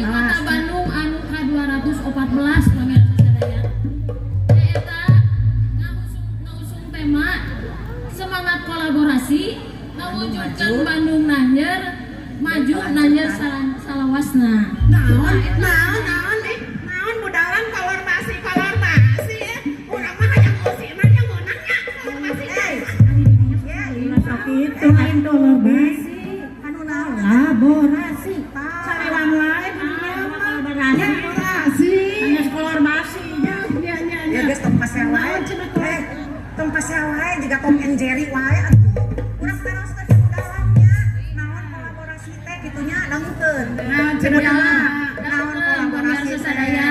di Kota Bandung anu K214 pamirsa sadaya. Eta ngusung tema semangat kolaborasi mewujudkan Bandung Nanjer maju Nanjer salawasna. Naon budalan kolaborasi ya. Urang mah hayang musina nya meunangnya kolaborasi. Itu lain kolaborasi, anu naon? Kolaborasi. Sarewan lain kolaborasi. Hanya kolaborasi nya. Ya geus tong pasel wae. Tong pasel wae juga Tom and Jerry wae. Urang terus teh budalannya. Naon kolaborasi teh kitunya dangkeun. Nah, cenah Naon kolaborasi sadaya.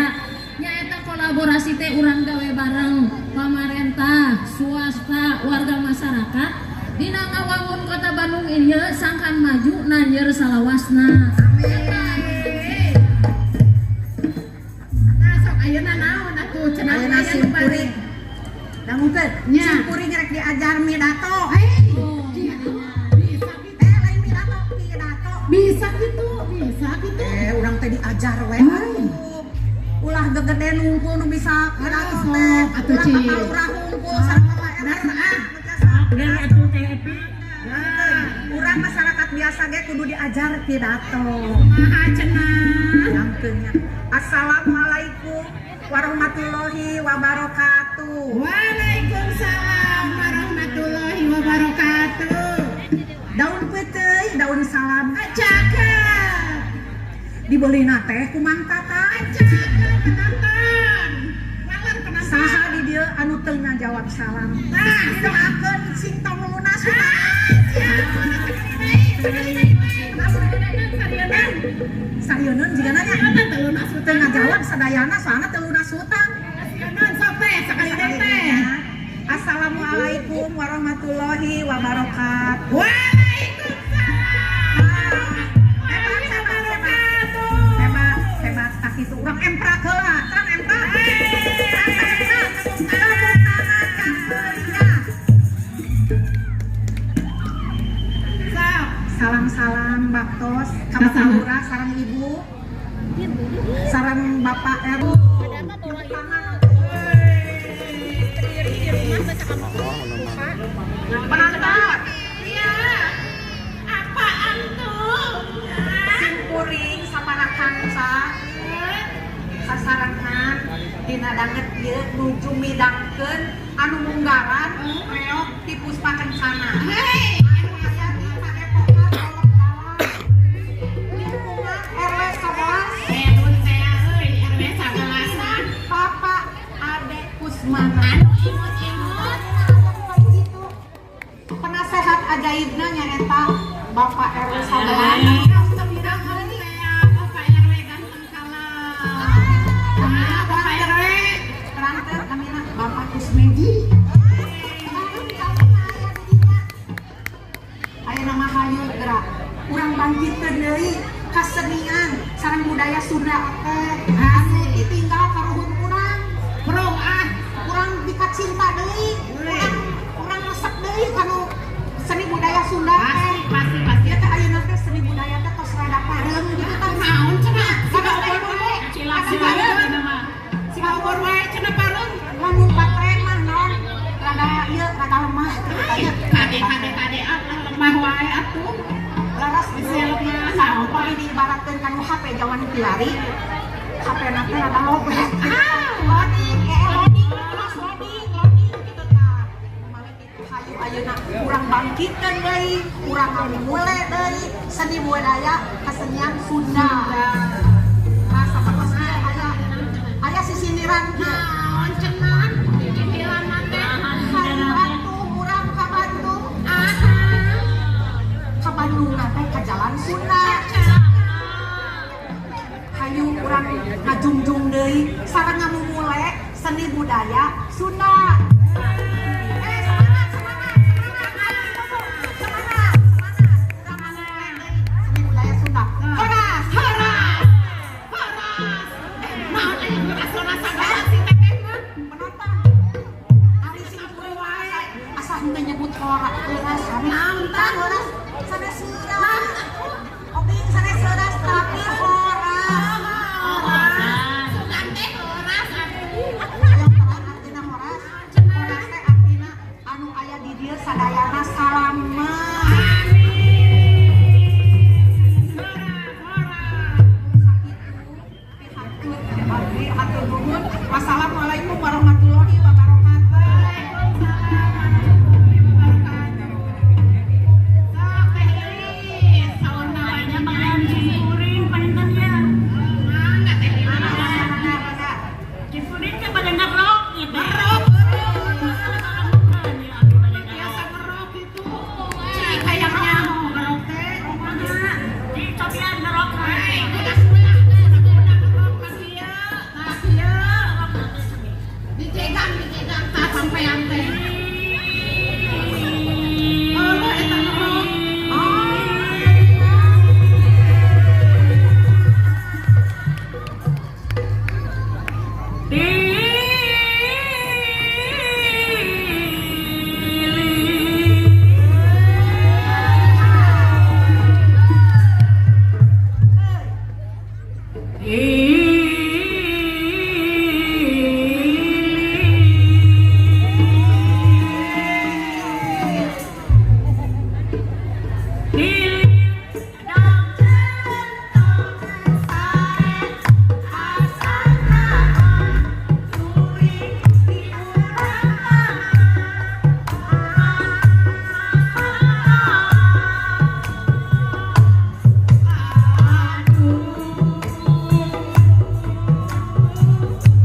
Nyaeta kolaborasi teh urang gawe bareng pamarentah, swasta, warga masyarakat dina ngawangun Kota Bandung ieu sangkan maju Nanjer salawasna. Nah, sok ayeuna naon atuh cenah Ayeuna simpuri. Dangkeun. Nya. Simpuri rek diajar midato. Lain pidato. Bisa gitu. Urang teh diajar we atuh. Ulah gegeden hungkul nu bisa pidato teh. Atuh, Ulah Ci. bakal urang hungkul sareng RA. Biar atuh TP. Urang masyarakat biasa ge kudu diajar pidato. Maha cenah. Dangkeunnya. Assalamualaikum warahmatullahi wabarakatuh. Waalaikumsalam warahmatullahi wabarakatuh. Daun peuteui, daun salam. Cakep. Dibeulina teh ku Mang Tata. Penonton. Malam penonton. Saha di dieu anu teu ngajawab salam. Nah, Doakeun sing tong lunas. Sarioneun jiga nanya. Teu ngajawab sadayana soalna teu lunas hutang. Assalamualaikum warahmatullahi wabarakatuh. Hebat tak itu urang emprak heula, can emprak. Salam-salam baktos, kabasaura sareng ibu, sareng bapak RU. Penonton, Iya. Apaan tuh? simpuring saparakan sasarangan dina danget ieu nuju midangkeun anu munggaran reok ti Puspa Kencana. Hei. Anu aya di Padepokan Olok Dalam. Lingkungan RW 11 Nun saya euy, RW 11-an. Bapak Ade Kusmana. Anu imut-imut. Penasehat ajaibna nyaeta Bapak RW 11. Bapak RW ganteng kalah. Bapak RW. Terang teh kamina Bapak Kusmedi. Aya nama hayu gerak. Urang bangkitkeun deui kasenian sareng budaya Sunda teh. Anu ditinggal karuhun urang. Bro Urang dikacinta deui. Urang resep deui kanu seni budaya Sunda teh. pasti. Ieu teh ayeuna teh seni budaya teh tos rada pareng gitu kan. Naon cenah? Siga obor wae. Cilak mah. Siga obor wae. Cenah pareng. Lamun baterai mah naon rada ieu rada lemah. Kade lemah wae atuh. Laras bisa lemah. Sampah diibaratkeun kanu HP jaman pilari. HP na teh rada lobet. Loading gitu tah. Malik itu hayu ayeuna urang bangkitkeun deui, urang mulai deui seni budaya kesenian Sunda. Rasa bagus aya sisiniran Naon cenah? Cicilan mah teh. hayu atuh urang ka Bandung. Ka Bandung teh ka Jalan Sunda. Hayu urang ngajungjung deui sareng ngamumule seni budaya